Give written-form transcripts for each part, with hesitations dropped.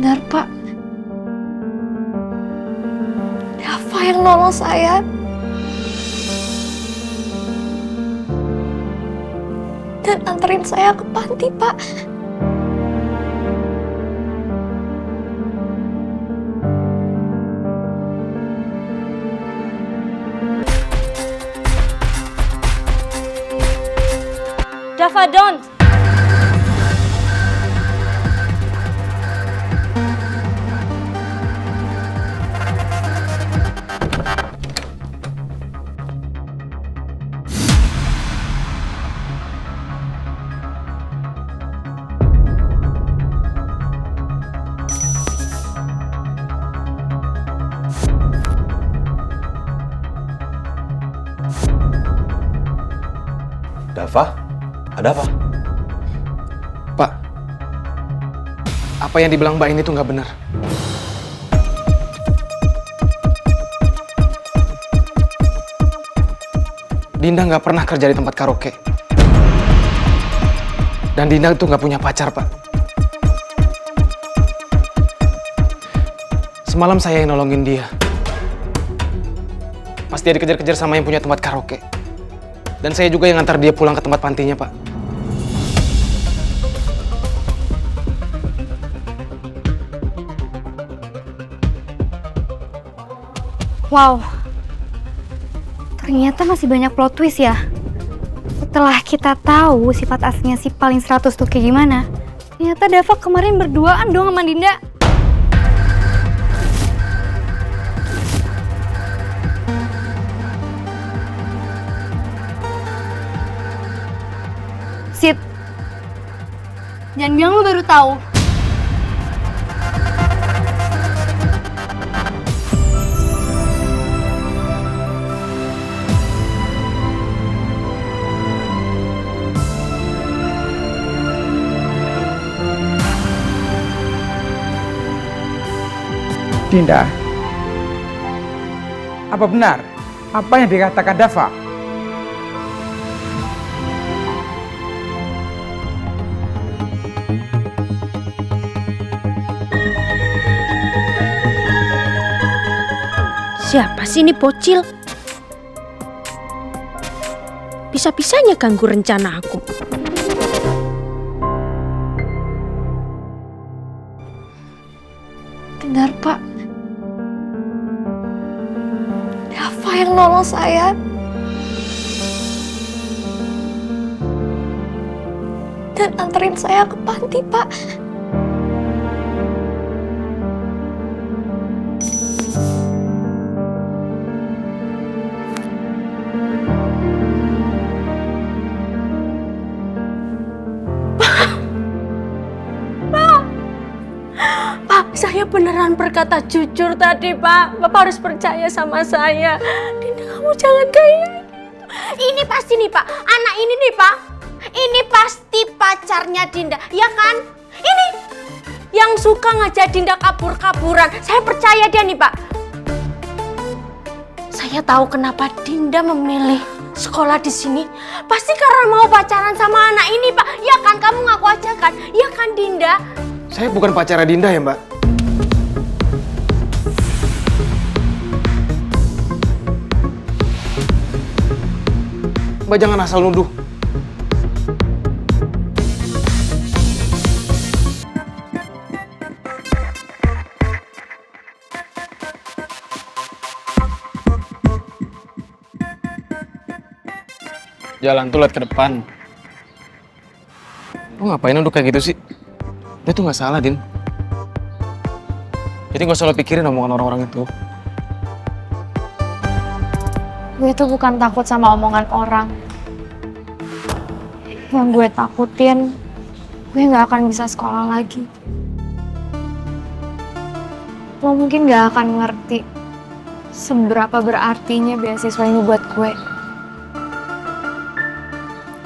Benar, Pak. Dava yang nolong saya. Dan anterin saya ke panti, Pak. Dava, don't! Dava, ada apa? Pak, apa yang dibilang Mbak ini tuh nggak benar. Dinda nggak pernah kerja di tempat karaoke. Dan Dinda tuh nggak punya pacar, Pak. Semalam saya yang nolongin dia. Pas dia dikejar-kejar sama yang punya tempat karaoke. Dan saya juga yang ngantar dia pulang ke tempat pantinya, Pak. Wow. Ternyata masih banyak plot twist ya. Setelah kita tahu sifat aslinya si paling 100 tuh kayak gimana, ternyata Dava kemarin berduaan dong sama Dinda. Sid, jangan bilang lu baru tahu. Dinda, apa benar apa yang dikatakan Dava? Siapa sih ini bocil? Bisa-bisanya ganggu rencana aku. Benar, Pak. Dava yang nolong saya. Dan anterin saya ke panti, Pak. Saya beneran berkata jujur tadi, Pak. Bapak harus percaya sama saya. Dinda, kamu jangan kayak gitu. Ini pasti nih, Pak. Anak ini nih, Pak. Ini pasti pacarnya Dinda, ya kan? Ini yang suka ngajak Dinda kabur-kaburan. Saya percaya dia nih, Pak. Saya tahu kenapa Dinda memilih sekolah di sini. Pasti karena mau pacaran sama anak ini, Pak. Ya kan? Kamu ngaku aja kan? Ya kan, Dinda? Saya bukan pacarnya Dinda ya, Mbak. Mbak jangan asal nuduh. Jalan tuh lihat ke depan. Lu ngapain nuduh kayak gitu sih? Dia tuh nggak salah, Din. Jadi nggak usah lo pikirin omongan orang-orang itu. Gue tuh bukan takut sama omongan orang. Yang gue takutin, gue gak akan bisa sekolah lagi. Lo mungkin gak akan ngerti seberapa berartinya beasiswa ini buat gue.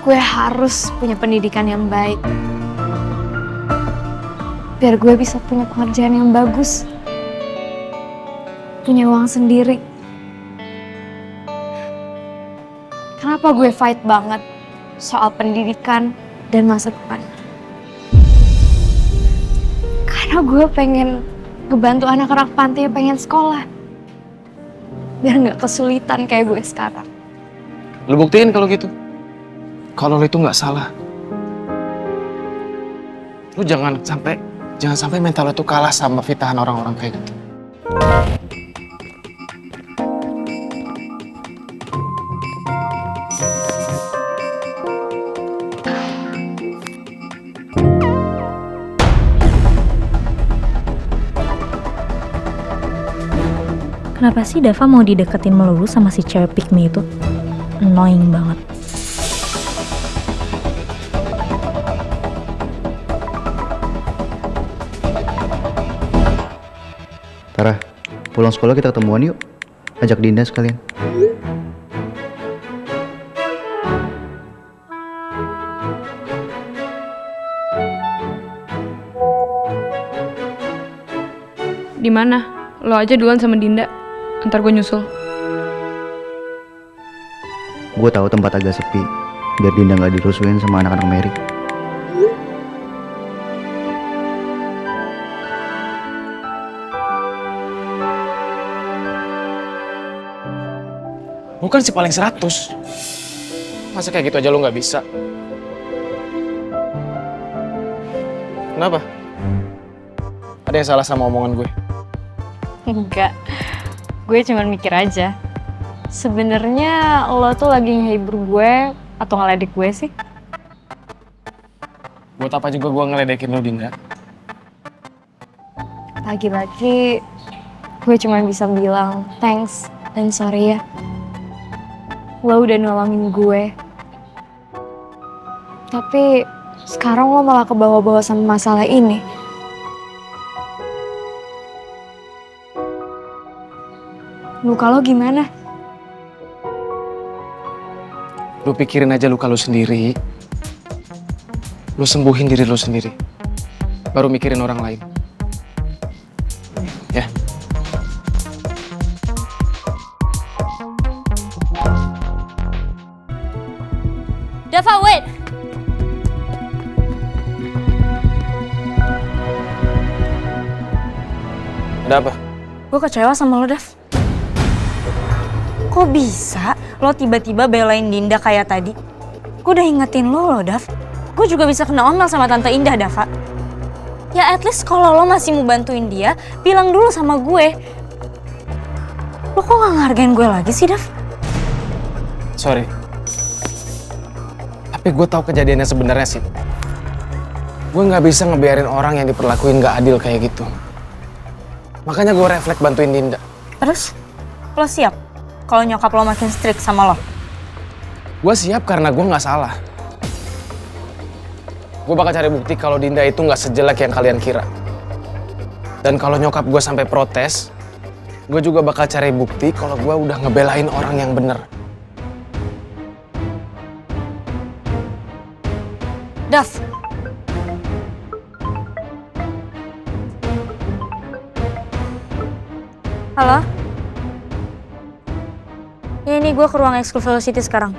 Gue harus punya pendidikan yang baik. Biar gue bisa punya pekerjaan yang bagus. Punya uang sendiri. Kenapa gue fight banget soal pendidikan dan masa depan? Karena Karena gue pengen ngebantu anak-anak panti yang pengen sekolah. Biar nggak kesulitan kayak gue sekarang. Lu buktiin kalau gitu. Kalau lu itu nggak salah. Lu jangan sampai mental lu tuh kalah sama fitahan orang-orang kayak gitu. Kenapa sih Dava mau dideketin melulu sama si cewek pick me itu? Annoying banget. Tara, pulang sekolah kita ketemuan yuk. Ajak Dinda sekalian. Di mana? Lo aja duluan sama Dinda. Ntar gue nyusul. Gue tahu tempat agak sepi, biar Dinda nggak dirusuhin sama anak-anak Mary. Bukan si paling 100. Masa kayak gitu aja lu nggak bisa? Kenapa? Ada yang salah sama omongan gue? Enggak, gue cuma mikir aja. Sebenarnya lo tuh lagi ngehibur gue atau ngeledek gue sih? Buat apa juga gue ngeledekin lu, Dinda? Lagi-lagi gue cuma bisa bilang thanks dan sorry ya. Lo udah nolongin gue. Tapi sekarang lo malah kebawa-bawa sama masalah ini. Luka lo gimana? Lu pikirin aja luka lu sendiri. Lu sembuhin diri lu sendiri. Baru mikirin orang lain. Ya. Dava, wait! Ada apa? Gue kecewa sama lo, Dav. Kok bisa lo tiba-tiba belain Dinda kayak tadi? Gue udah ingetin lo, Dav. Gue juga bisa kena omel sama Tante Indah, Dava. Ya at least kalau lo masih mau bantuin dia, bilang dulu sama gue. Lo kok gak ngehargain gue lagi sih, Dav? Sorry. Tapi gue tahu kejadiannya sebenarnya sih. Gue nggak bisa ngebiarin orang yang diperlakuin nggak adil kayak gitu. Makanya gue refleks bantuin Dinda. Terus, lo siap kalau nyokap lo makin strict sama lo? Gue siap karena gue nggak salah. Gue bakal cari bukti kalau Dinda itu nggak sejelek yang kalian kira. Dan kalau nyokap gue sampai protes, gue juga bakal cari bukti kalau gue udah ngebelain orang yang bener. Dav. Halo? Ya ini gue ke ruang Exclusive Velocity sekarang.